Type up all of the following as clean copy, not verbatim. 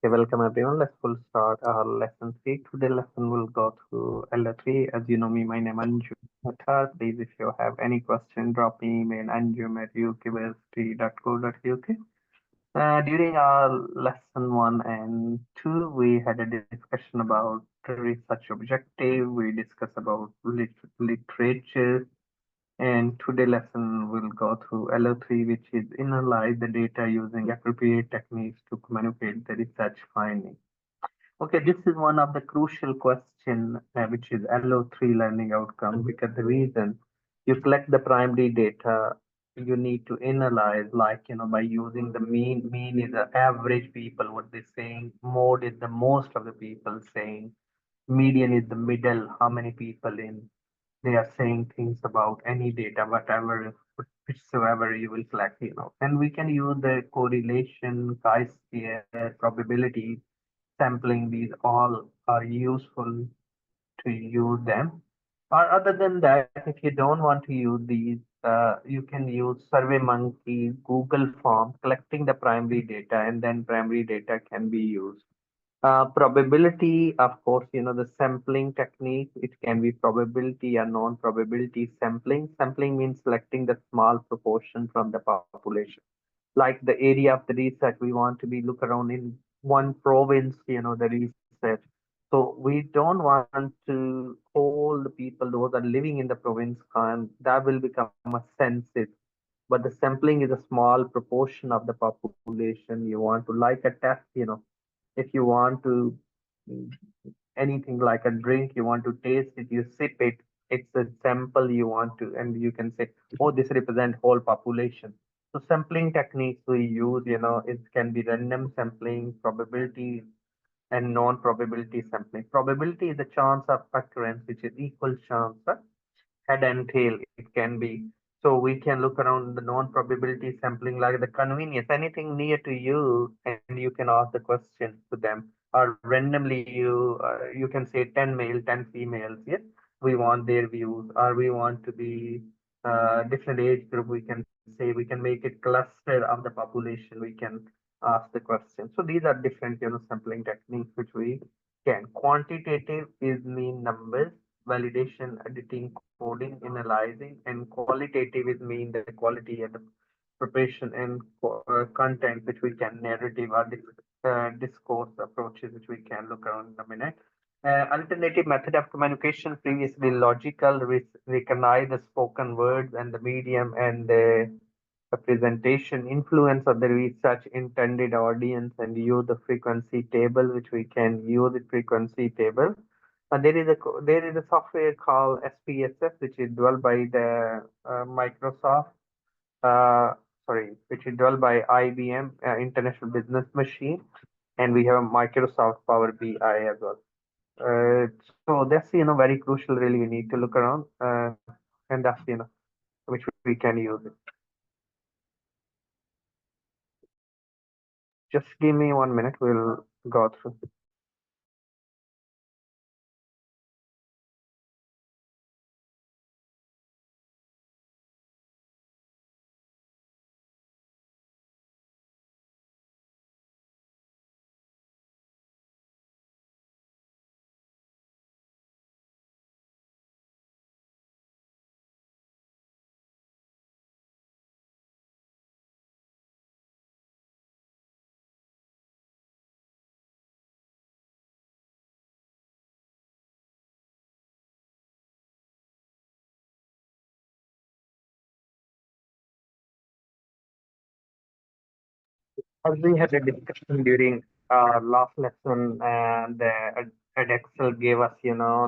Okay, welcome everyone. Let's full start our lesson 3. Today lesson will go through LO3. As you know me, my name is Anju Mathar. Please, if you have any question, drop me email anjum@ukversity.co.uk. During our lesson 1 and 2, we had a discussion about research objective. We discussed about literature, and today lesson will go through LO3, which is analyze the data using appropriate techniques to communicate the research findings. Okay, this is one of the crucial question, which is LO3 learning outcome, because the reason you collect the primary data, you need to analyze, like, by using the mean. Mean is the average people, what they're saying. Mode is the most of the people saying. Median is the middle, how many people in they are saying things about any data, whatever, whichsoever you will collect, And we can use the correlation, chi-square, probability, sampling. These all are useful to use them. Or other than that, if you don't want to use these, you can use SurveyMonkey, Google Form, collecting the primary data, and then primary data can be used. Probability, of course, the sampling technique, it can be probability or non-probability sampling. Sampling means selecting the small proportion from the population. Like the area of the research, we want to be look around in one province, the research. So we don't want to all the people, those are living in the province, and that will become a census. But the sampling is a small proportion of the population. You want to like a test, if you want to mm, anything like a drink, you want to taste it, you sip it, it's a sample you want to, and you can say, oh, this represent whole population. So sampling techniques we use, it can be random sampling, probability, and non-probability sampling. Probability is the chance of occurrence, which is equal chance, head and tail, it can be. So we can look around the non-probability sampling, like the convenience, anything near to you, and you can ask the question to them. Or randomly, you can say 10 male, 10 females. Yes, we want their views, or we want to be different age group. We can say we can make it cluster of the population. We can ask the question. So these are different, sampling techniques which we can. Quantitative is mean numbers, validation, editing, coding, analyzing, and qualitative is mean the quality and the preparation and content which we can narrative or discourse approaches which we can look around in a minute. Alternative method of communication, previously logical, recognize the spoken words and the medium and the presentation, influence of the research intended audience, and use the frequency table, which we can use the frequency table. There is a software called SPSS, which is developed by the Microsoft. Uh, sorry, which is developed by IBM, International Business Machine, and we have Microsoft Power BI as well. So that's very crucial. Really, we need to look around, and that's which we can use it. Just give me 1 minute. We'll go through. As we had a discussion during our last lesson, and Edexcel gave us,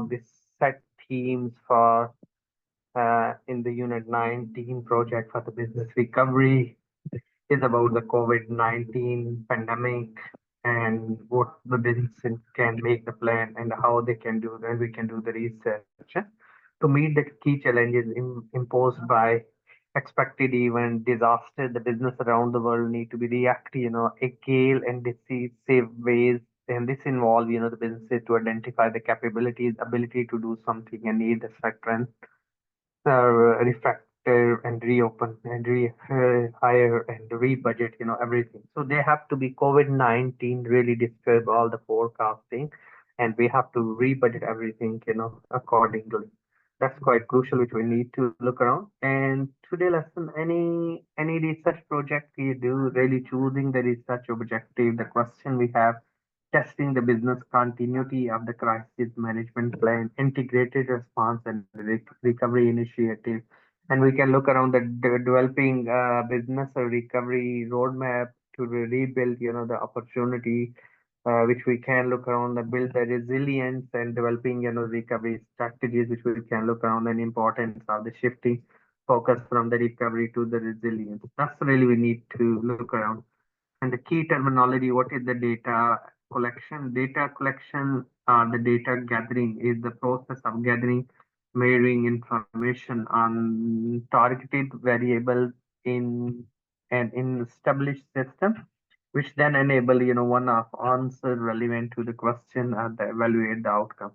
this set themes for in the Unit 19 project for the business recovery is about the COVID-19 pandemic and what the business can make the plan and how they can do that. We can do the research to meet the key challenges imposed by expected event, disaster. The business around the world need to be react, agile and decisive ways. And this involves, the businesses to identify the capabilities, ability to do something and need the strength, reflect and reopen and rehire and rebudget, everything. So they have to be COVID-19 really disturb all the forecasting, and we have to rebudget everything, accordingly. That's quite crucial, which we need to look around. And today lesson, any research project we do, really choosing the research objective, the question we have, testing the business continuity of the crisis management plan, integrated response and recovery initiative. And we can look around the developing business or recovery roadmap to rebuild, the opportunity, which we can look around the build the resilience and developing, recovery strategies, which we can look around the importance of the shifting focus from the recovery to the resilience. That's really we need to look around. And the key terminology, what is the data collection? Data collection, the data gathering is the process of gathering, measuring information on targeted variables in an established system, which then enable, one of answer relevant to the question and the evaluate the outcome.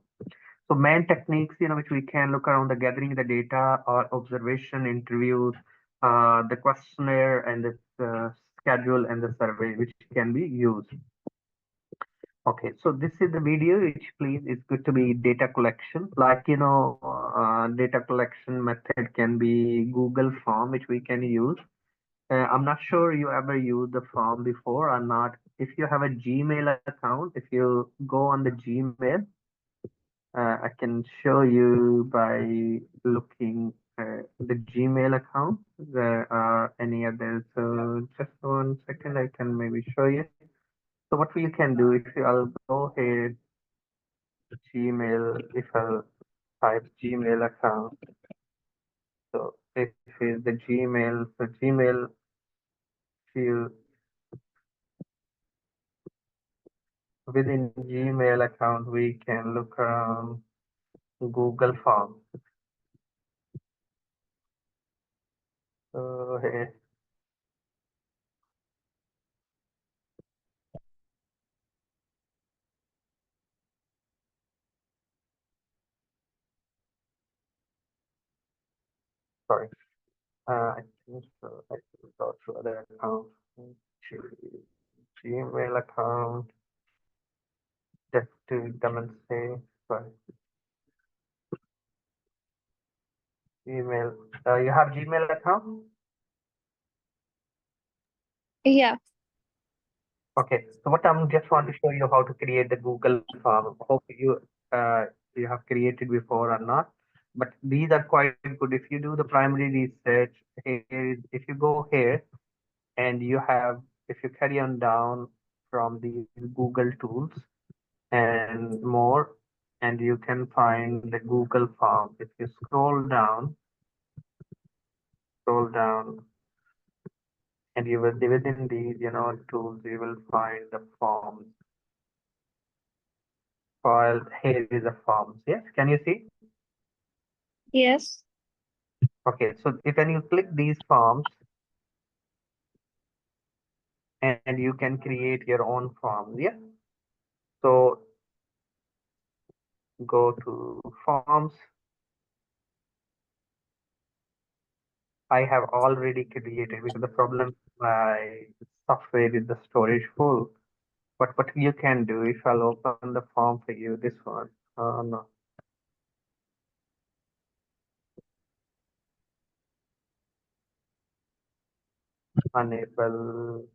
So main techniques, which we can look around the gathering the data or observation, interviews, the questionnaire and the schedule and the survey, which can be used. Okay, so this is the video, which please it's good to be data collection. Like, data collection method can be Google form, which we can use. I'm not sure you ever used the form before or not. If you have a Gmail account, if you go on the Gmail, I can show you by looking the Gmail account. There are any others. So just 1 second, I can maybe show you. So what you can do, if you, I'll go here, Gmail, if I'll type Gmail account. So if is the Gmail, so Gmail, you within Gmail account, we can look around Google Forms. So here, sorry. I think so. I can go to other account. Gmail account just to demonstrate. Sorry, Gmail. You have Gmail account? Yeah. Okay. So what I'm just want to show you how to create the Google form. Hope you have created before or not. But these are quite good. If you do the primary research, if you go here and you have, if you carry on down from these Google tools and more, and you can find the Google form. If you scroll down, and you will within these, tools, you will find the forms. File here is the forms. Yes, can you see? Yes. Okay, so if when you click these forms, and you can create your own forms. Yeah. So go to forms. I have already created because the problem my software is the storage full. But what you can do, if I'll open the form for you, this one, no, unable.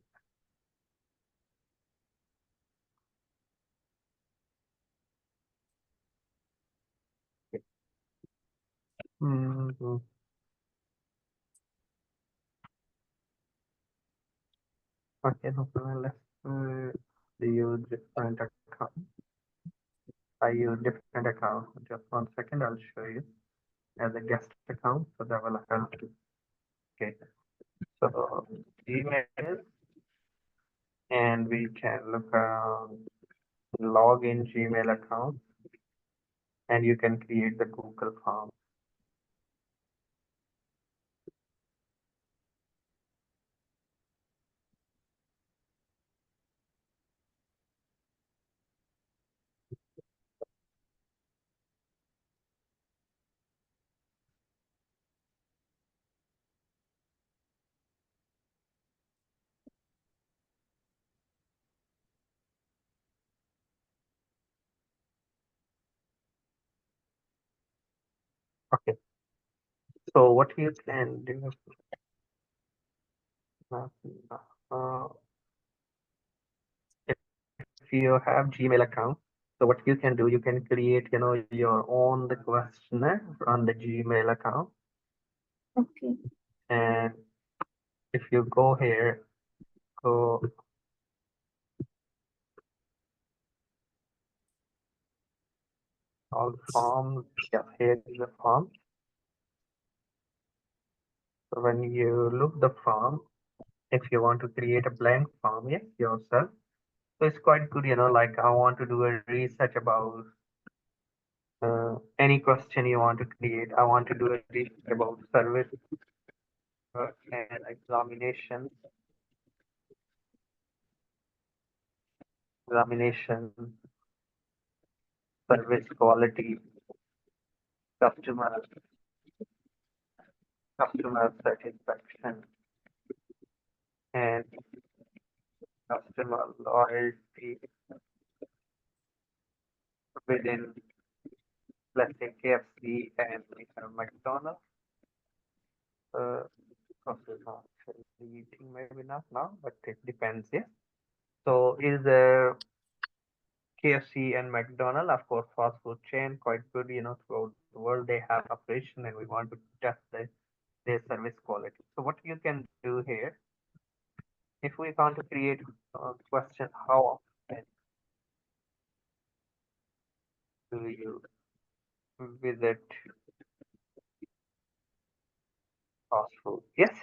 Mhm. Okay, no problem. Let's use different account. I use different account. Just 1 second, I'll show you as a guest account, so that will help you. Okay, so Gmail, and we can look around log in Gmail account, and you can create the Google form. Okay. So what you can do, uh, if you have Gmail account, so what you can do, you can create, your own the questionnaire on the Gmail account. Okay. And if you go here, go all forms. Yeah, here is the form. So when you look the form, if you want to create a blank form, yes, yourself. So it's quite good, like I want to do a research about any question you want to create. I want to do a research about service and examination, service quality, customer, customer satisfaction, and customer loyalty within, let's say, KFC and we have McDonald's. Process not eating, maybe not now, but it depends. Yeah. So is there KFC and McDonald's, of course, fast food chain, quite good, throughout the world they have operation and we want to test their service quality. So what you can do here, if we want to create a question, how often do you visit fast food? Yes.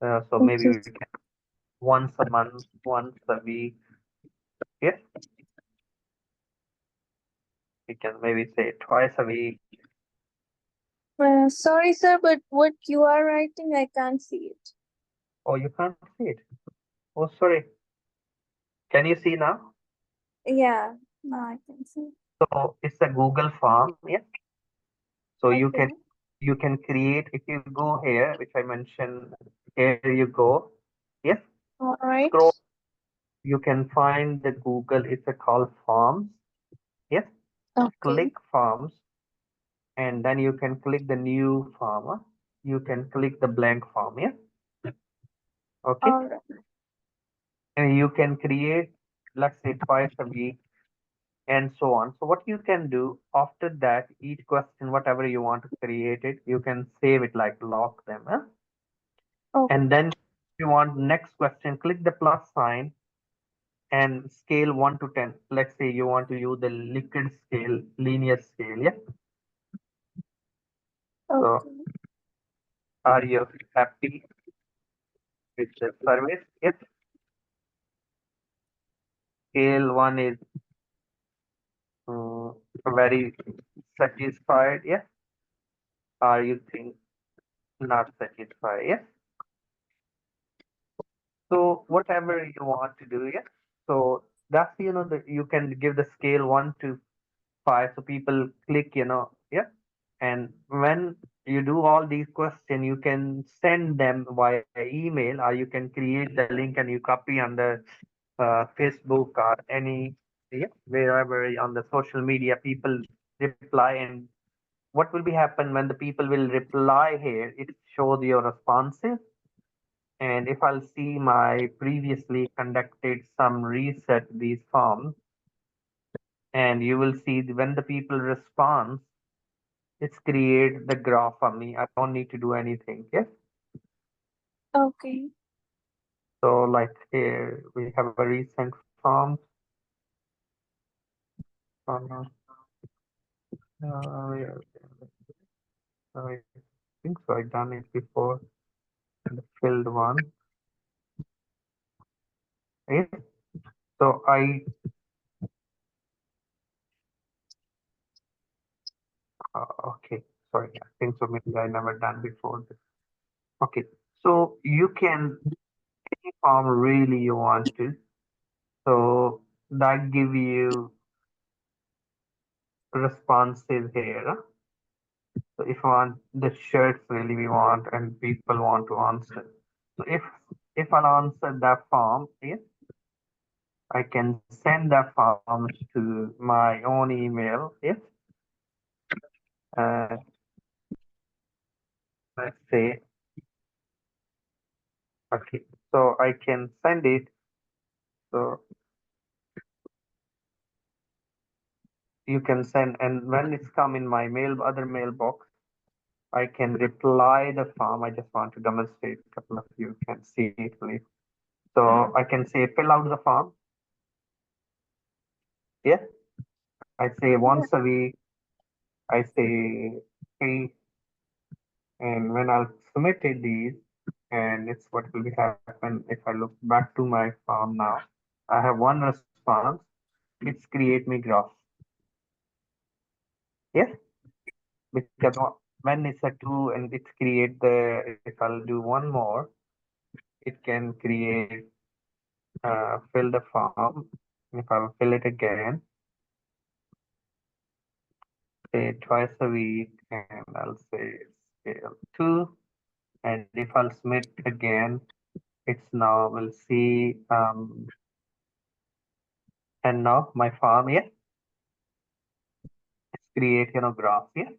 So maybe Okay. we can once a month, once a week. Yes. We can maybe say twice a week. Sorry, sir, but what you are writing, I can't see it. Oh, you can't see it. Oh, sorry. Can you see now? Yeah, now I can see. So it's a Google form. Yes. So Okay. you can create, if you go here, which I mentioned, here you go. Yes. All right. Scroll. You can find the Google. It's a call forms. Yes. Okay. Click forms, and then you can click the new form. You can click the blank form. Yeah. Okay. All right. And you can create, let's say, twice a week and so on. So what you can do after that, each question, whatever you want to create it, you can save it, like lock them. Huh? Okay. And then if you want next question, click the plus sign and scale 1 to 10. Let's say you want to use the Likert scale, linear scale. Yeah. So Okay. are you happy with the service? Yes. Scale 1 is uh, very satisfied. Yes. Are you think not satisfied? Yes. So whatever you want to do, yeah. So that's, that you can give the scale 1 to 5, so people click, yeah. And when you do all these questions, you can send them via email, or you can create the link and you copy on the Facebook or any, yeah, wherever on the social media people reply. And what will be happen when the people will reply here? It shows your responses. And if I'll see my previously conducted some research these forms, and you will see when the people respond, it's create the graph for me. I don't need to do anything. Yes. Okay. So like here we have a recent form. Yeah, I think so. I done it before. The filled one. Yes. So okay. Sorry, I think so. Maybe I never done before this. Okay. So you can any form really you want to. So that give you responses here. So if I want the shirts really we want and people want to answer. So if I'll answer that form, yes, I can send that form to my own email. Yes. Uh, let's say, okay, so I can send it. So you can send, and when it's come in my other mailbox, I can reply the form. I just want to demonstrate. A couple of you can see it, please. So I can say fill out the form. Yeah, I say Yeah. once a week. I say hey, and when I'll submit it these, and it's what will be happen if I look back to my form now. I have one response. It's create me graph. Yeah, because when it's a two and it's create the, if I'll do one more, it can create fill the form. If I'll fill it again, say twice a week, and I'll say scale two. And if I'll submit again, it's now we'll see and now my form, yeah, it's create, graph, yeah,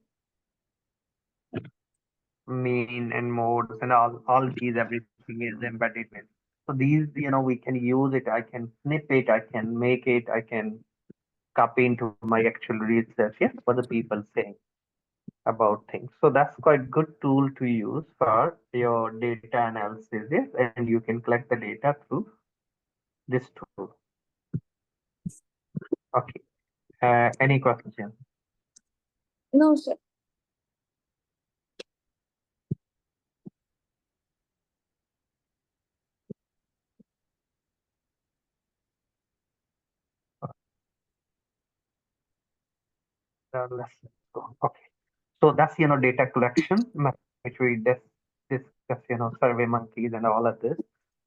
mean and modes and all these, everything is embedded in. So these, we can use it. I can snip it, I can make it, I can copy into my actual research, yeah, what the people say about things. So that's quite good tool to use for your data analysis, yes, and you can collect the data through this tool. Okay. Any question? No, sir. Let's go. Okay. So that's, data collection method, which we discuss, survey monkeys and all of this.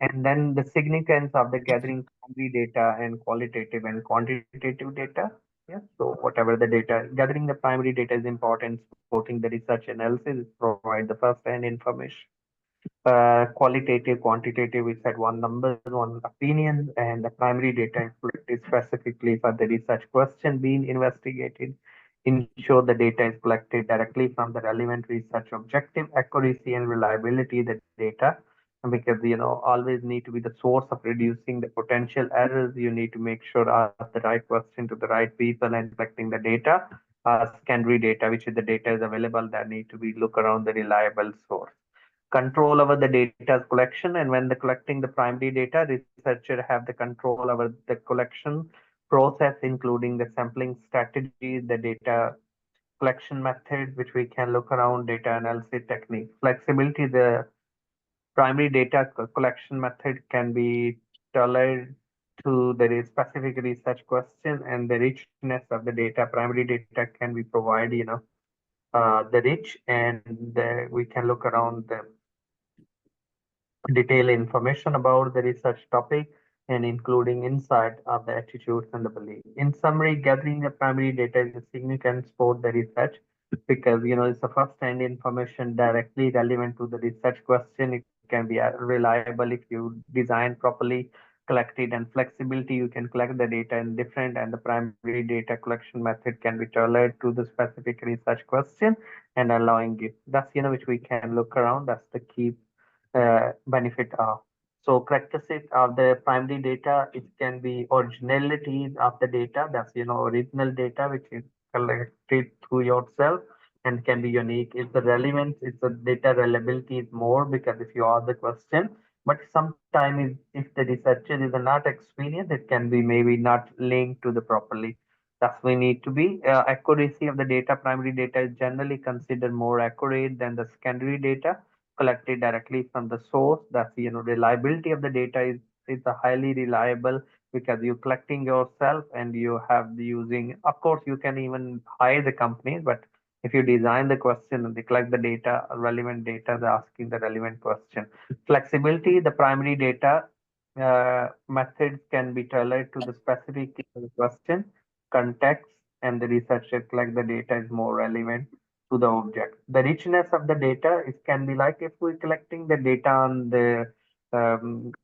And then the significance of the gathering primary data and qualitative and quantitative data. Yeah. So whatever the data, gathering the primary data is important, supporting the research analysis, provide the first-hand information. Qualitative, quantitative, we said one numbers, one opinion, and the primary data is collected specifically for the research question being investigated. Ensure the data is collected directly from the relevant research objective, accuracy and reliability of the data. And because, always need to be the source of reducing the potential errors. You need to make sure ask the right question to the right people and collecting the data. Secondary data, which is the data is available, that need to be look around the reliable source. Control over the data collection, and when the collecting the primary data, researcher have the control over the collection process, including the sampling strategies, the data collection method, which we can look around data analysis technique. Flexibility, the primary data collection method can be tailored to the specific research question, and the richness of the data. Primary data can be provided, the rich, and we can look around the detailed information about the research topic and including insight of the attitudes and the belief. In summary, gathering the primary data is a significant support the research because it's the first-hand information directly relevant to the research question. It can be reliable if you design properly, collected and flexibility. You can collect the data in different, and the primary data collection method can be tailored to the specific research question and allowing it. That's which we can look around. That's the key benefit of. So characteristics of the primary data, it can be originality of the data. That's original data which is collected through yourself and can be unique. If the relevance, it's the data reliability is more because if you ask the question, but sometimes if the researcher is not experienced, it can be maybe not linked to the properly. That's we need to be accuracy of the data. Primary data is generally considered more accurate than the secondary data collected directly from the source. That's reliability of the data is a highly reliable because you're collecting yourself and you have the using. Of course, you can even hire the companies, but if you design the question and they collect the data, relevant data, they're asking the relevant question. Flexibility, the primary data methods can be tailored to the specific question, context, and the researcher collect the data is more relevant to the object. The richness of the data, it can be like if we're collecting the data on the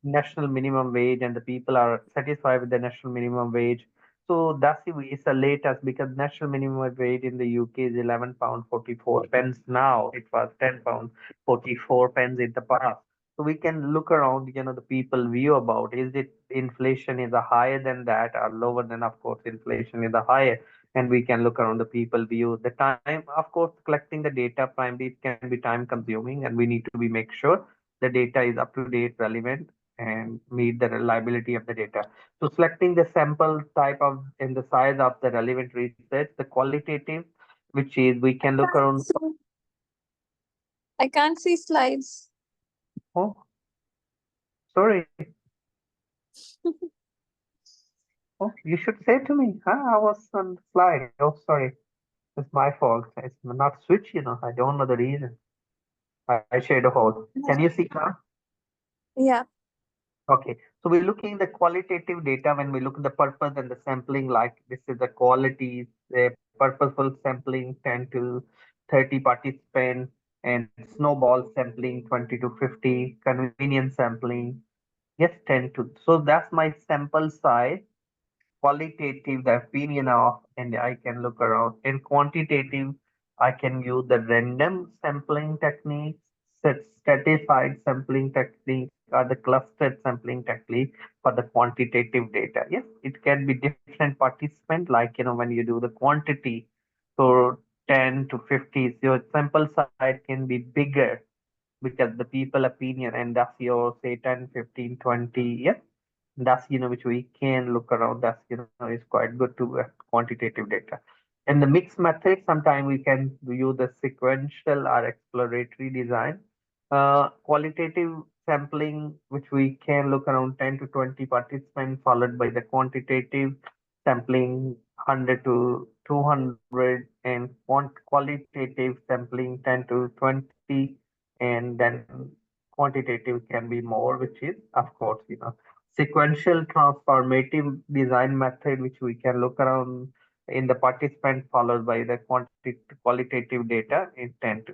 national minimum wage and the people are satisfied with the national minimum wage, So that's it's the latest because national minimum wage in the UK is £11.44 now. It was £10.44 in the past. So we can look around, the people view about is it inflation is a higher than that or lower than, of course, inflation is a higher. And we can look around the people view the time. Of course, collecting the data primarily can be time consuming, and we need to be make sure the data is up to date, relevant, and meet the reliability of the data. So selecting the sample type of and the size of the relevant research, the qualitative, which is we can look around. I can't see slides. Oh, sorry. Oh, you should say to me. Huh? I was on the slide. Oh, sorry. It's my fault. It's not switch. I don't know the reason. I shared a hole. Can you see now? Yeah. Okay, so we're looking the qualitative data when we look at the purpose and the sampling, like this is the qualities, purposeful sampling 10 to 30 participants, and snowball sampling 20 to 50, convenience sampling, yes, 10 to. So that's my sample size, qualitative, the opinion of, and I can look around. In quantitative, I can use the random sampling techniques, stratified sampling technique, or the clustered sampling technique for the quantitative data. Yes, it can be different participant, like when you do the quantity, so 10 to 50, your sample size can be bigger because the people opinion, and that's your say 10, 15, 20. Yes, that's which we can look around. That's is quite good to quantitative data. And the mixed method, sometimes we can use the sequential or exploratory design. Qualitative sampling, which we can look around 10 to 20 participants, followed by the quantitative sampling 100 to 200, and qualitative sampling 10 to 20, and then quantitative can be more, which is, of course, sequential transformative design method, which we can look around in the participant, followed by the qualitative data intent.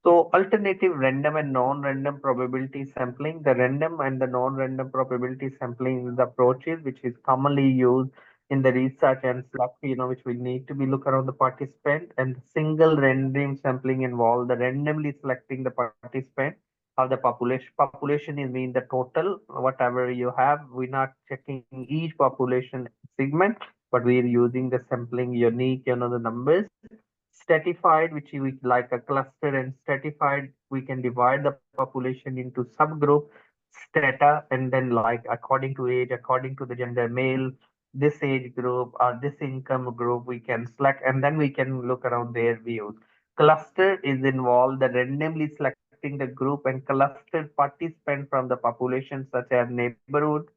So alternative random and non-random probability sampling. The random and the non-random probability sampling is the approaches which is commonly used in the research and select, which we need to be look around the participant, and single random sampling involve the randomly selecting the participant of the population. Population is mean the total, whatever you have. We're not checking each population segment, but we're using the sampling unique, the numbers. Stratified, which we like a cluster, and stratified, we can divide the population into subgroup, strata, and then like according to age, according to the gender, male, this age group or this income group, we can select, and then we can look around their views. Cluster is involved the randomly selecting the group and clustered participant from the population, such as neighborhood,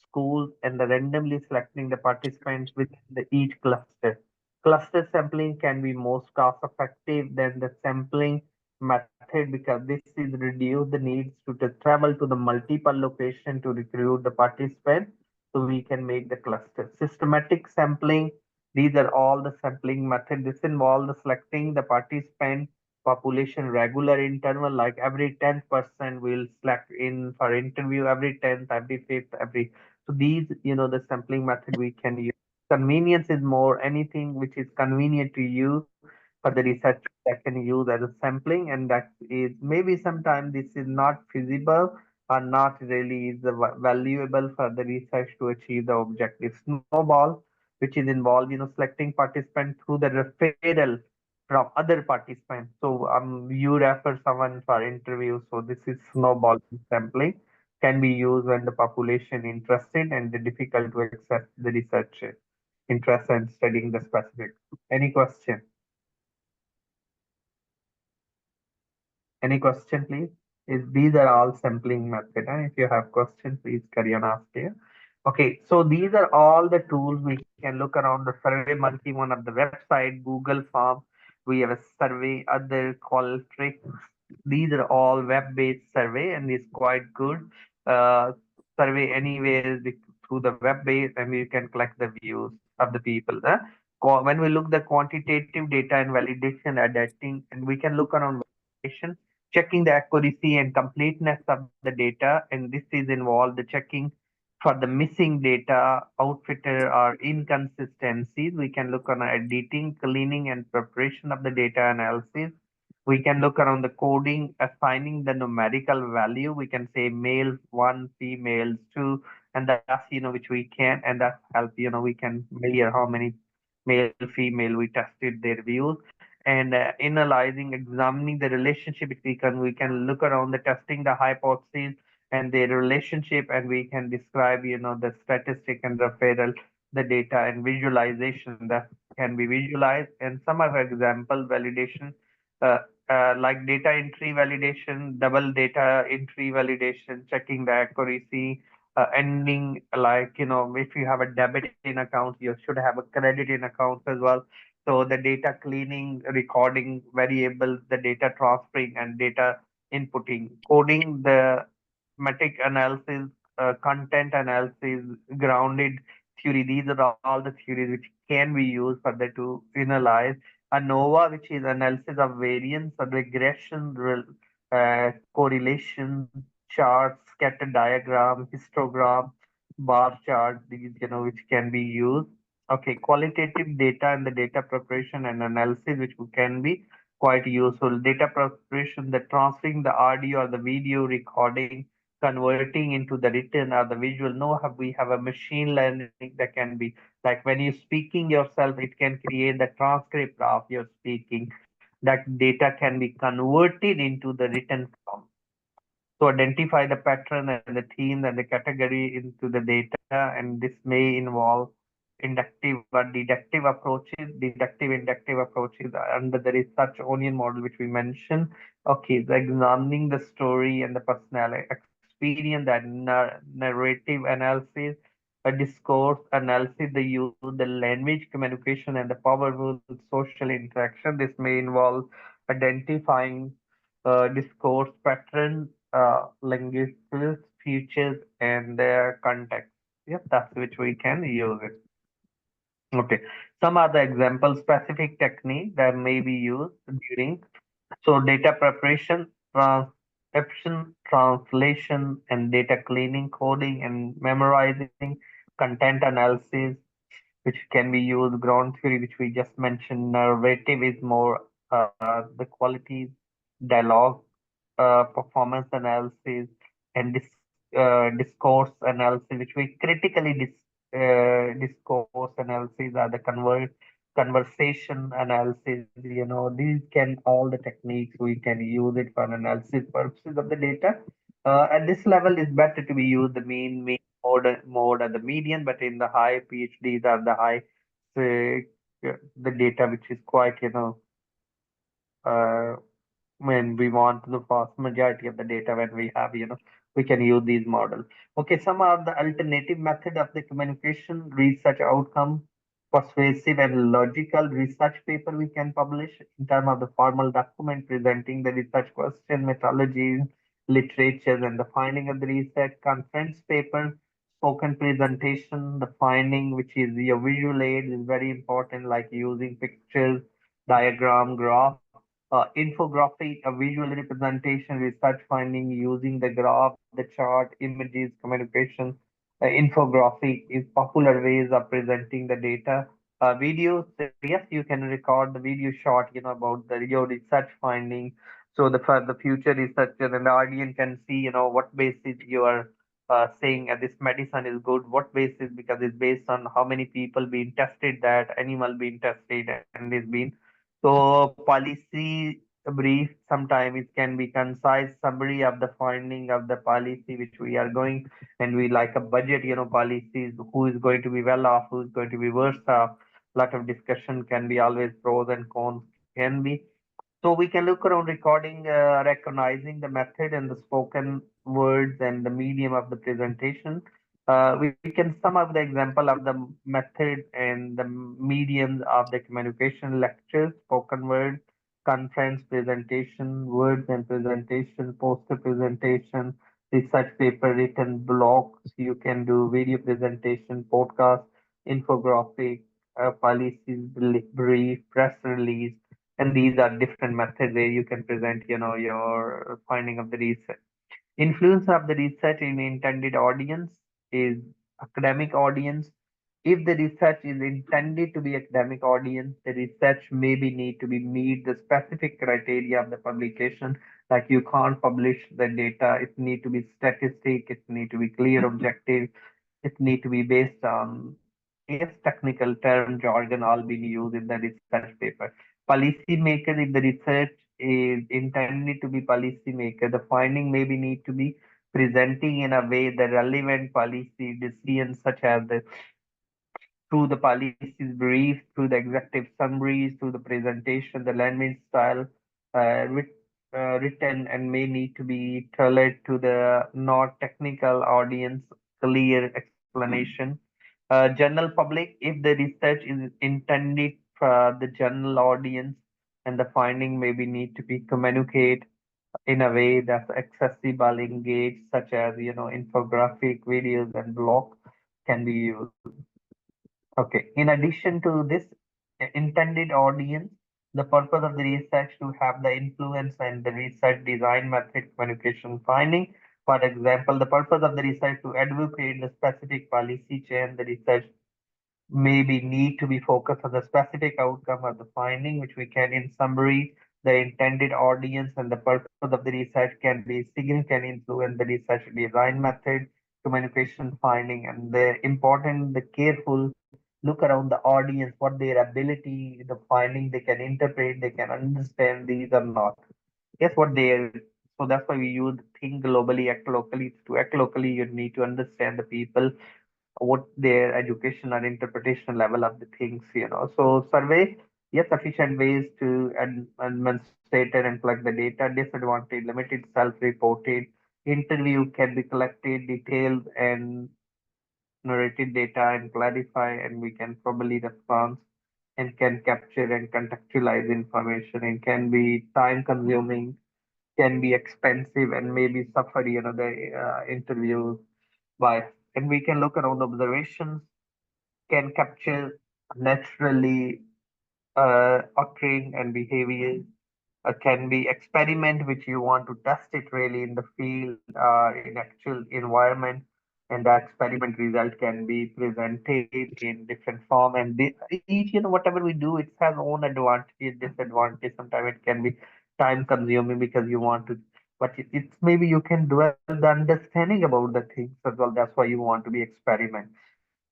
schools, and the randomly selecting the participants within the each cluster. Cluster sampling can be most cost effective than the sampling method because this is reduce the needs to travel to the multiple location to recruit the participant, so we can make the cluster. Systematic sampling, these are all the sampling method. This involves the selecting the participant population regular interval, like every 10% will select in for interview, every 10th, every 5th, every. So these, the sampling method we can use. Convenience is more anything which is convenient to you for the research that can use as a sampling, and that is maybe sometimes this is not feasible or not really is valuable for the research to achieve the objective. Snowball, which is involved, selecting participants through the referral from other participants. So you refer someone for interview. So this is snowball sampling, can be used when the population interested and the difficult to access the research interest and studying the specific. Any question? Any question, please? Is these are all sampling method. If you have questions, please carry on ask here. Okay, so these are all the tools we can look around the Survey Monkey one of the website, Google Form. We have a survey, other call tricks. These are all web-based survey, and it's quite good. Survey anywhere through the web-based, and we can collect the views of the people. When we look the quantitative data and validation, adapting, and we can look around validation, checking the accuracy and completeness of the data, and this is involved the checking For the missing data, outfitter or inconsistencies, we can look on editing, cleaning, and preparation of the data analysis. We can look around the coding, assigning the numerical value. We can say males one, females two, and that's which we can, and that help we can measure how many male, female we tested their views, and analyzing, examining the relationship between. We can look around the testing the hypothesis and their relationship, and we can describe the statistic and referral the data and visualization that can be visualized, and some of example validation, uh, like data entry validation, double data entry validation, checking the accuracy, ending, like if you have a debit in account, you should have a credit in account as well. So the data cleaning, recording variables, the data transferring, and data inputting, coding the mathematic analysis, content analysis, grounded theory. These are all the theories which can be used further to analyze. ANOVA, which is analysis of variance or regression, correlation, charts, scatter diagram, histogram, bar chart. These which can be used. Okay, qualitative data and the data preparation and analysis, which can be quite useful. Data preparation, the transferring the audio or the video recording, converting into the written or the visual. No, we have a machine learning that can be, like when you're speaking yourself, it can create the transcript of your speaking. That data can be converted into the written form to identify the pattern and the theme and the category into the data, and this may involve inductive or deductive approaches, deductive inductive approaches under the research onion model which we mentioned. Okay, the examining the story and the personal experience, that narrative analysis, a discourse analysis, the use the language communication and the powerful social interaction. This may involve identifying discourse pattern, linguistics, features, and their context. Yep, that's which we can use it. Okay, some other example specific technique that may be used during data preparation, transcription, translation, and data cleaning, coding, and memorizing, content analysis, which can be used ground theory, which we just mentioned. Narrative is more the qualities, dialogue, performance analysis, and discourse analysis, which we critically discourse analysis are the conversation analysis. These can all the techniques we can use it for analysis purposes of the data. At this level, it's better to be used the mean mode and the median, but in the high PhDs are the high, the data which is quite uh, when we want the vast majority of the data when we have, we can use these models. Okay, some are the alternative method of the communication, research outcome, persuasive and logical research paper we can publish in terms of the formal document presenting the research question, methodology, literature, and the finding of the research, conference paper, spoken presentation, the finding, which is your visual aid is very important, like using pictures, diagram, graph, infographic, a visual representation, research finding using the graph, the chart, images, communication. Infographic is popular ways of presenting the data. Videos, yes, you can record the video short, about your research finding. So for the future researcher and the audience can see, what basis you are saying this medicine is good, what basis, because it's based on how many people being tested, that animal being tested and is being. So policy brief, sometimes it can be concise summary of the finding of the policy which we are going, and we like a budget, policies, who is going to be well off, who is going to be worse off. Lot of discussion can be, always pros and cons can be. So we can look around recording, recognizing the method and the spoken words and the medium of the presentation. We can sum up the example of the method and the mediums of the communication: lectures, spoken words, conference presentation, words and presentation, poster presentation, research paper, written blogs. You can do video presentation, podcast, infographic, policies, brief, press release, and these are different methods where you can present your finding of the research. Influence of the research in intended audience is academic audience. If the research is intended to be academic audience, the research maybe need to be meet the specific criteria of the publication. Like you can't publish the data, it need to be statistic, it need to be clear, objective, it need to be based on yes, technical term jargon all being used in the research paper. Policymaker, if the research is intended to be policymaker, the finding maybe need to be presenting in a way the relevant policy decisions such as the through the policies brief, through the executive summaries, through the presentation, the language style, written and may need to be tailored to the not technical audience, clear explanation. General public, if the research is intended for the general audience and the finding maybe need to be communicate in a way that's accessible, engaged, such as infographic, videos, and blog can be used. Okay. In addition to this intended audience, the purpose of the research to have the influence and the research design method communication finding. For example, the purpose of the research to advocate the specific policy change, the research maybe need to be focused on the specific outcome of the finding, which we can, in summary, the intended audience and the purpose of the research can be significant influence the research design method, communication finding, and the important, the careful look around the audience, what their ability, the finding they can interpret, they can understand these or not. Yes, what they so that's why we use think globally, act locally. To act locally, you need to understand the people what their education and interpretation level of the things. So survey, yes, sufficient ways to administrate and collect the data. Disadvantage, limited self-reported. Interview can be collected, detailed and narrated data and clarify, and we can probably respond and can capture and contextualize information and can be time consuming, can be expensive and maybe suffer, the interview bias. And we can look around observations, can capture naturally occurring and behaviors, can be experiment which you want to test it really in the field or in actual environment, and the experiment result can be presented in different form, and each whatever we do it has own advantage disadvantage. Sometimes it can be time consuming because you want to, but it's maybe you can dwell the understanding about the things as well. That's why you want to be experiment,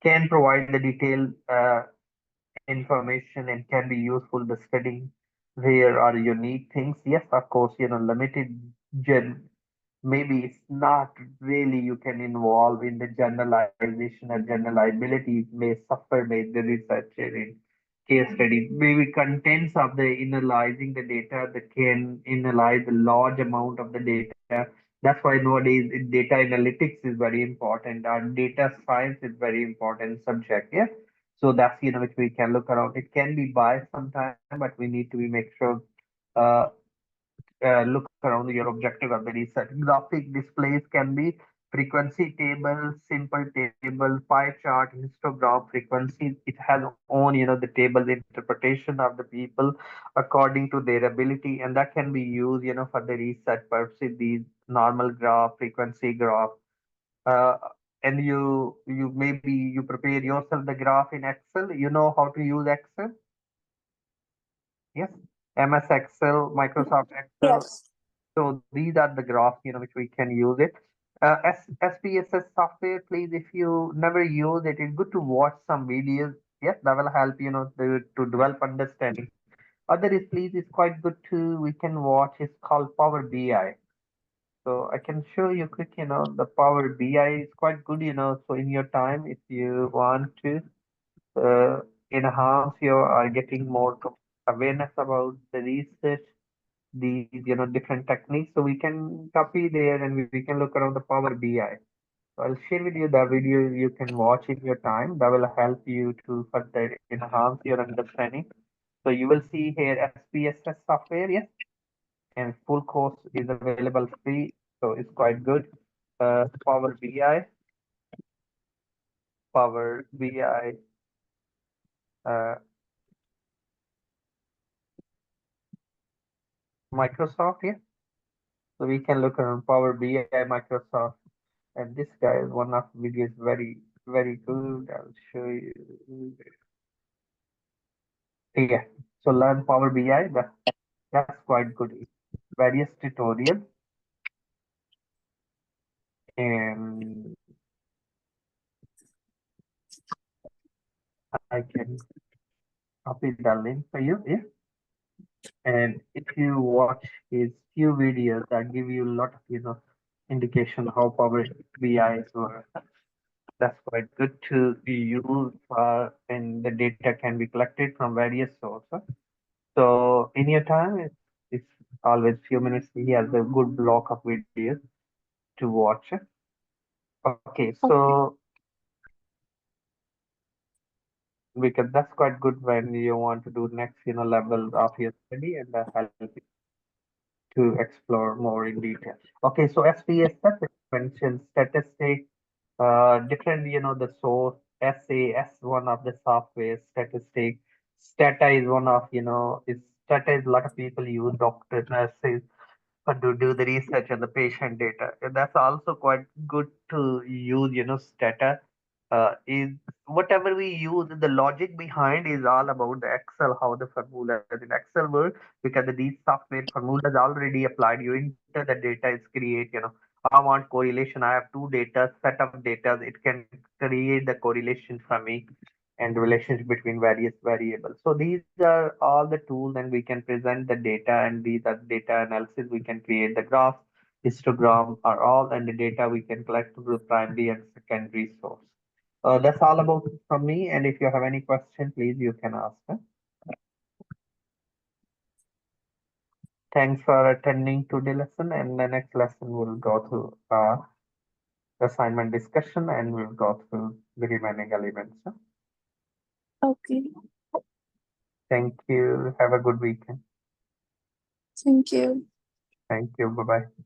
can provide the detailed information and can be useful the studying where are unique things. Yes, of course, limited gen maybe it's not really you can involve in the generalization or generalizability may suffer by the researcher in case study. Maybe contents of the analyzing the data that can analyze a large amount of the data. That's why nowadays data analytics is very important. Data science is very important subject. Yeah. So that's which we can look around. It can be biased sometimes, but we need to be make sure uh, look around your objective of the research. Graphic displays can be frequency table, simple table, pie chart, histogram, frequency. It has own, the table interpretation of the people according to their ability, and that can be used, for the research purposes. These normal graph, frequency graph, uh, and you maybe you prepare yourself the graph in Excel. You know how to use Excel? Yes, MS Excel, Microsoft Excel. Yes. So these are the graphs, which we can use it. SPSS software, please, if you never use it, it's good to watch some videos. Yes, that will help, to develop understanding. Other is, please, is quite good too. We can watch. It's called Power BI. So I can show you quick, the Power BI is quite good, So in your time, if you want to enhance your or getting more awareness about the research, these different techniques, so we can copy there and we can look around the Power BI. So I'll share with you the video, you can watch in your time, that will help you to further enhance your understanding. So you will see here SPSS software, yes, and full course is available free, so it's quite good. Power BI, Power BI, uh, Microsoft, yeah. So we can look around Power BI Microsoft, and this guy is one of videos very Very good. I'll show you. Yeah. So learn Power BI. That's quite good. Various tutorials, and I can copy the link for you. Yeah. And if you watch his few videos that give you a lot of, indication how Power BI is work. That's quite good to use, and the data can be collected from various sources. So in your time, it's always few minutes. He has a good block of videos to watch. Okay, Okay. so because that's quite good when you want to do next, level of your study, and that help you to explore more in detail. Okay, so SPS mentioned statistics, different, the source, SAS, one of the software, statistic, Stata is one of, Stata is a lot of people use, doctors, nurses, to do the research on the patient data. And that's also quite good to use, Stata. Is whatever we use, the logic behind is all about the Excel, how the formulas in Excel work, because these software formulas already applied. You enter the data, is create, I want correlation. I have two data, set of data. It can create the correlation from me and the relationship between various variables. So these are all the tools, and we can present the data, and these are data analysis. We can create the graphs, histogram are all, and the data we can collect through primary and secondary source. That's all about it from me. And if you have any question, please you can ask. Thanks for attending today's lesson. And the next lesson we'll go through assignment discussion, and we'll go through the remaining elements. Okay. Thank you. Have a good weekend. Thank you. Thank you. Bye bye.